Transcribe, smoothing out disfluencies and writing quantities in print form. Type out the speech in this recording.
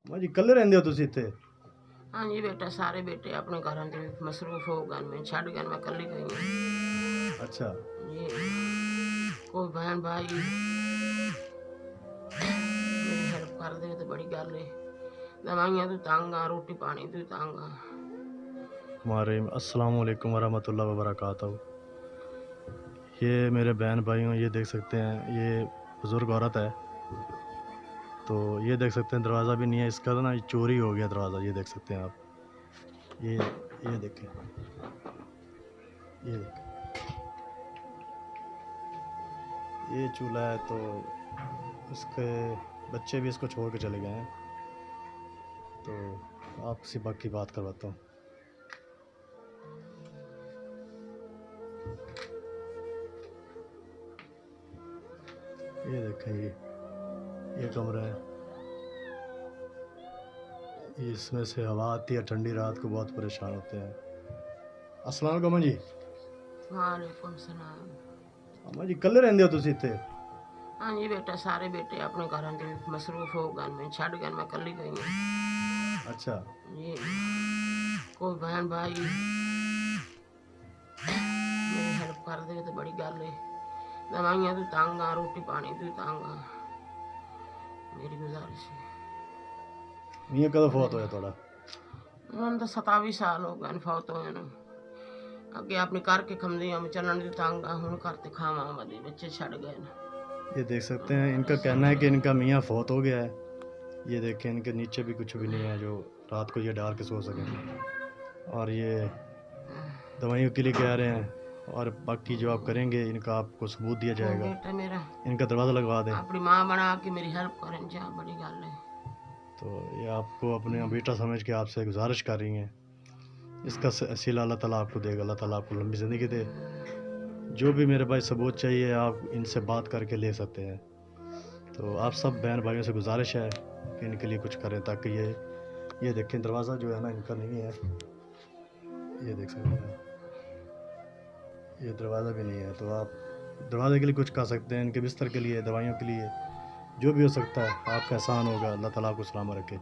मां जी कल्ले रहंदे हो तुसी इत्थे? हाँ जी बेटा, सारे बेटे अपने घरों से मसरूफ हो गए, मैं छड़ गए, मैं कल्ली गई हूँ अच्छा। जी। कोई बहन भाई मेरी हेल्प कर दे तो बड़ी गल है। दवाइयां तो तंग आ, रोटी पानी तो तंग आ। हमारे अस्सलाम वालेकुम वरहमतुल्लाह वबरकातुहू। ये मेरे बहन भाई हैं, ये देख सकते हैं, ये बुज़ुर्ग औरत है। तो ये देख सकते हैं दरवाज़ा भी नहीं है इसका, तो ना ये चोरी हो गया दरवाज़ा, ये देख सकते हैं आप। ये देखें, ये देखें, ये चूल्हा है। तो इसके बच्चे भी इसको छोड़ के चले गए हैं। तो आपसे बाकी बात करवाता हूँ। ये देखें, ये कमरा है, इसमें से हवा आती है, ठंडी रात को बहुत परेशान होते हैं। अस्सलाम वालेकुम अम्मा जी। वालेकुम सलाम। अम्मा जी कल्ले रहंदे हो तुसी इत्थे? हाँ जी बेटा, सारे बेटे अपने घरों से मसरूफ हो गए, मैं छड़ गए, मैं कल्ली गई हूँ अच्छा। जी। कोई बहन भाई मेरी हेल्प कर दे तो बड़ी गल है। दवाइयां तो तंग आ, रोटी पानी तो तंग आ। मेरी गुजारिश है। मियां कदों फौत होया थोड़ा? मैंने तो 27 साल हो गए फौत होए नूं। अगे अपने घर के खमदी हम चलन दी तंग आ, हुण घर ते खावा मदी बच्चे छड़ गए न। ये देख सकते हैं, इनका कहना है कि इनका मियां फौत हो गया है। ये देखें, इनके नीचे भी कुछ भी नहीं है जो रात को ये डाल के सो सकें। और ये दवाइयों के लिए कह रहे हैं, और बाकी जो आप करेंगे इनका आपको सबूत दिया जाएगा। बेटा मेरा इनका दरवाज़ा लगवा दें। अपनी माँ बना के मेरी हेल्प करें जा, बड़ी गल है। तो ये आपको अपने बेटा समझ के आपसे गुजारिश कर रही हैं। इसका सिला अल्लाह ताला आपको देगा, अल्लाह ताला आपको लंबी ज़िंदगी दे। जो भी मेरे भाई सबूत चाहिए आप इनसे बात करके ले सकते हैं। तो आप सब बहन भाइयों से गुजारिश है कि इनके लिए कुछ करें, ताकि ये देखें दरवाज़ा जो है ना इनका नहीं है, ये देख सकते हैं, ये दरवाज़ा भी नहीं है। तो आप दरवाज़े के लिए कुछ कर सकते हैं, इनके बिस्तर के लिए, दवाइयों के लिए, जो भी हो सकता है आपका एहसान होगा। अल्लाह ताला आपको सलामत रखे।